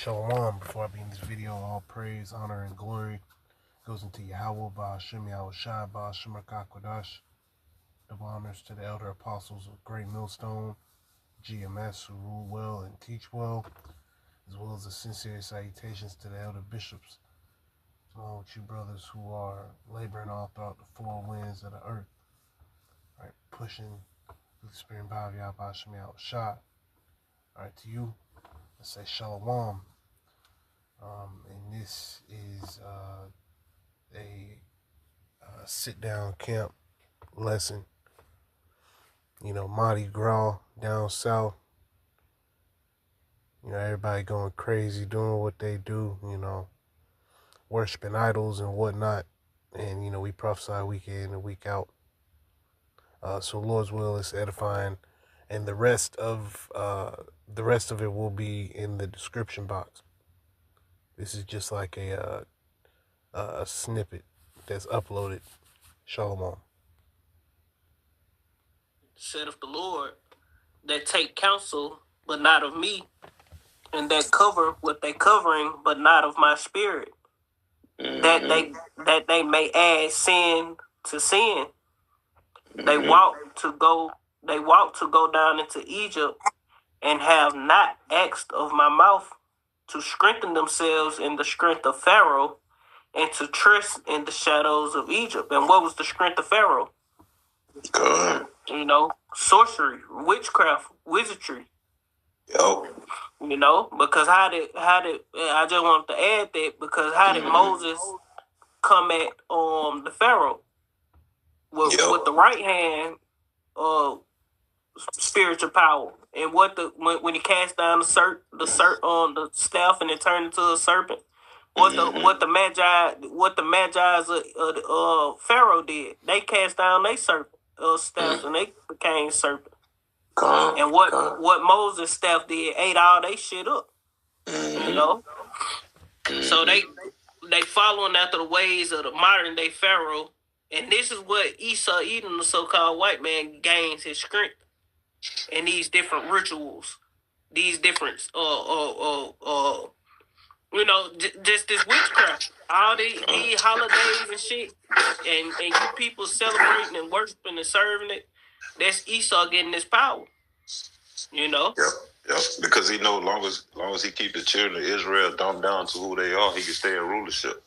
Shalom. Before I begin this video, all praise, honor, and glory goes into Yahweh, Ba'ashem, Yahweh Shai, Ba'ashem, Kodash. Double honors to the elder apostles of Great Millstone, GMS, who rule well and teach well, as well as the sincere salutations to the elder bishops, along with you brothers who are laboring all throughout the four winds of the earth, right, pushing through the spirit and power of Yahweh, Ba'ashem, Yahweh Shai. All right, to you, let's say Shalom. And this is a sit-down camp lesson. You know, Mardi Gras down south. You know, everybody going crazy, doing what they do, you know, worshiping idols and whatnot. And, you know, we prophesy week in and week out. So Lord's will is edifying. And the rest of it will be in the description box. This is just like a snippet that's uploaded. Shalom. Said of the Lord, that take counsel, but not of me, and that cover what they covering, but not of my spirit, that they may add sin to sin. They walk to go down into Egypt, and have not asked of my mouth to strengthen themselves in the strength of Pharaoh, and to trust in the shadows of Egypt. And what was the strength of Pharaoh? God. You know, sorcery, witchcraft, wizardry. Yo. You know, because how did I just wanted to add that, because how did Moses come at the Pharaoh with the right hand spiritual power, and what when he cast down the staff and it turned into a serpent? What the magi's Pharaoh did? They cast down their serpent staffs and they became serpent. And what Moses' staff did, ate all they shit up. You know, so they following after the ways of the modern day Pharaoh, and this is what Esau, Edom, the so-called white man, gains his strength in these different rituals, these different you know, just this witchcraft, all these holidays and shit, and you people celebrating and worshiping and serving it. That's Esau getting this power, you know. Yep. Because he know long as he keep the children of Israel dumbed down to who they are, he can stay in rulership.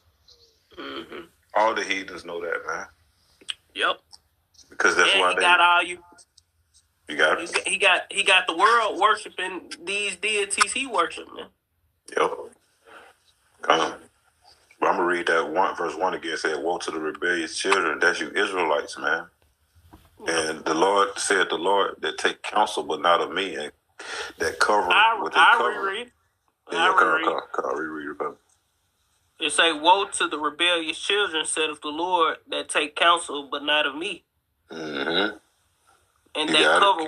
Mm-hmm. All the heathens know that, man. Yep. Because that's why got all you. You got it. He got the world worshiping these deities he worship, man. Yep. Well, I'm gonna read that verse 1 again. It said, "Woe to the rebellious children, that's you Israelites, man." And the Lord said, "The Lord that take counsel, but not of me, and that cover with the cover." Reread. Reread. It say, "Woe to the rebellious children," said of the Lord, "that take counsel, but not of me." Mm-hmm. And that cover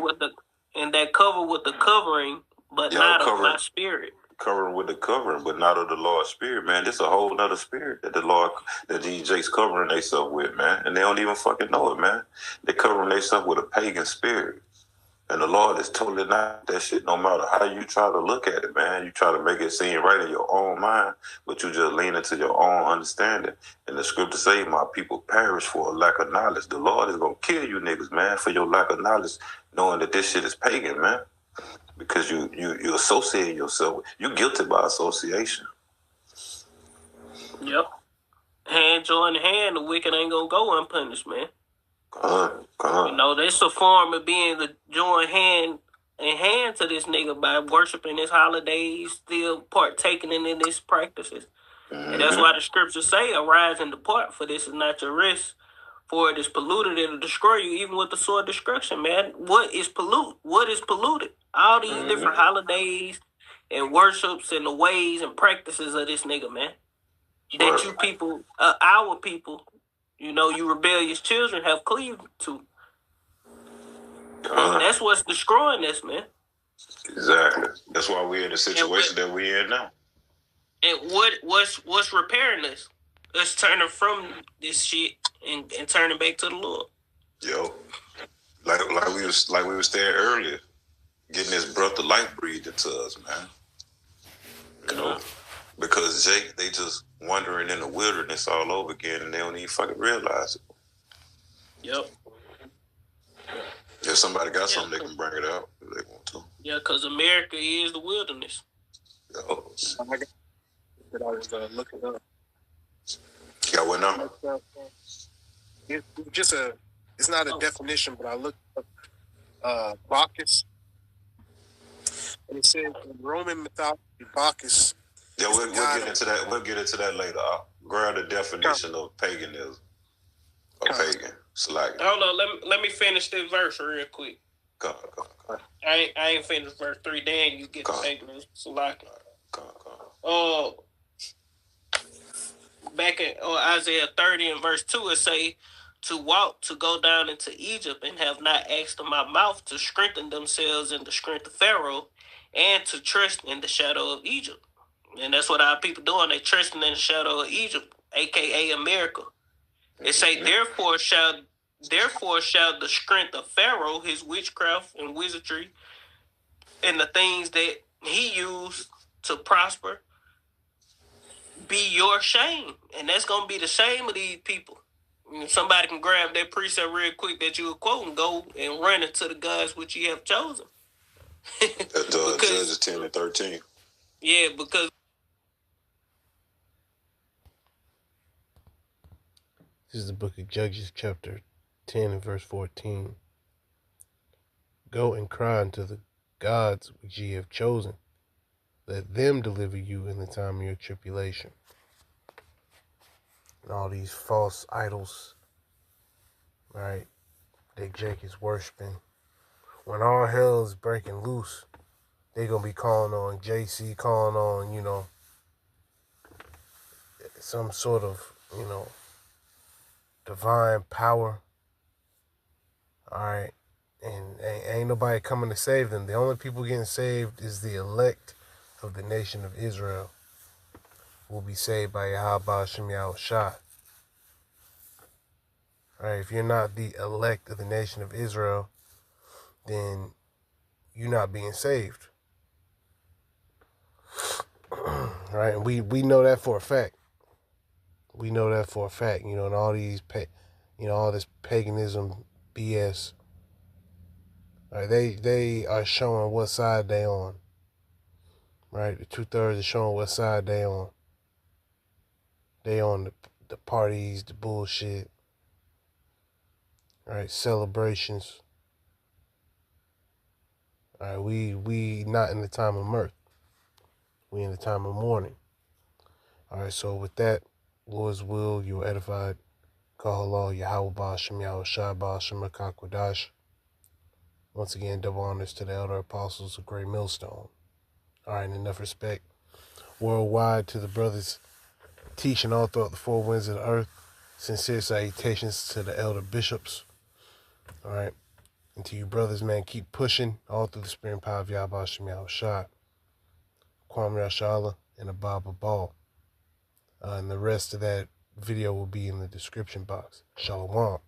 with the covering, but not of my spirit. Covering with the covering, but not of the Lord's spirit, man. This is a whole nother spirit that these jakes covering themselves with, man. And they don't even fucking know it, man. They covering themselves with a pagan spirit. And the Lord is totally not that shit, no matter how you try to look at it, man. You try to make it seem right in your own mind, but you just lean into your own understanding. And the scripture say, "My people perish for a lack of knowledge." The Lord is going to kill you niggas, man, for your lack of knowledge, knowing that this shit is pagan, man. Because you associate yourself with, you're guilty by association. Yep. Hand join hand, the wicked ain't gonna go unpunished, man. Come on. You know, that's a form of being the join hand in hand to this nigga by worshiping his holidays, still partaking in his practices. Mm-hmm. And that's why the scriptures say, "Arise and depart, for this is not your rest. For it is polluted, it'll destroy you, even with the sword of destruction," man. What is polluted? All these different holidays and worships and the ways and practices of this nigga, man. That you people, our people, you know, you rebellious children have cleaved to. That's what's destroying us, man. Exactly. That's why we're in the situation that we're in now. And what's repairing us? Us turning from this shit and turning back to the Lord. Yo, like we were saying earlier, getting this breath of life breathed into us, man. You know? Because Jake, they just wandering in the wilderness all over again, and they don't even fucking realize it. Yep. If somebody got something, they can bring it out if they want to. Yeah, because America is the wilderness. Yo. I got that I was looking up. Got what now? It's just it's not a definition, but I looked up Bacchus, and it says in Roman mythology, Bacchus. Yeah, we'll get into that. We'll get into that later. I'll grab the definition of paganism. Or pagan. Select. Hold on, let me finish this verse real quick. Go. I ain't finished verse 3. Then you get the paganism. Select. Back in Isaiah 30 and verse 2, it say, to walk, to go down into Egypt, and have not asked of my mouth to strengthen themselves in the strength of Pharaoh, and to trust in the shadow of Egypt. And that's what our people doing. They trusting in the shadow of Egypt, aka America. It say, therefore shall the strength of Pharaoh, his witchcraft and wizardry, and the things that he used to prosper, be your shame. And that's going to be the shame of these people. Somebody can grab that precept real quick that you were quoting, go and run into the gods which you have chosen. Judges 10 and 13. Yeah, because this is the book of Judges, chapter 10 and verse 14. Go and cry unto the gods which ye have chosen. Let them deliver you in the time of your tribulation. And all these false idols, right, that Jake is worshiping. When all hell is breaking loose, they're going to be calling on JC, calling on, some sort of, divine power. All right. And ain't nobody coming to save them. The only people getting saved is the elect of the nation of Israel. Will be saved by Yahweh Shem Yahushua. All right. If you're not the elect of the nation of Israel, then you're not being saved. Right? And we know that for a fact. We know that for a fact, and all these, all this paganism BS. Right? They are showing what side they on. Right? The 2/3 is showing what side they on. They on the parties, the bullshit. Right? Celebrations. All right? We not in the time of mirth. We in the time of mourning. All right, so with that, Lord's will, you are edified. Kahalal, Yahweh Ba'ashem, Yahweh Shai Ba'ashem, Akakwadash. Once again, double honors to the elder apostles of Great Millstone. All right, and enough respect worldwide to the brothers teaching all throughout the four winds of the earth. Sincere salutations to the elder bishops. All right, and to you brothers, man, keep pushing all through the spirit and power of Yahweh Ba'ashem, Yahweh Shai. Kwame Yashala and Ababa Ball. And the rest of that video will be in the description box. Shalom.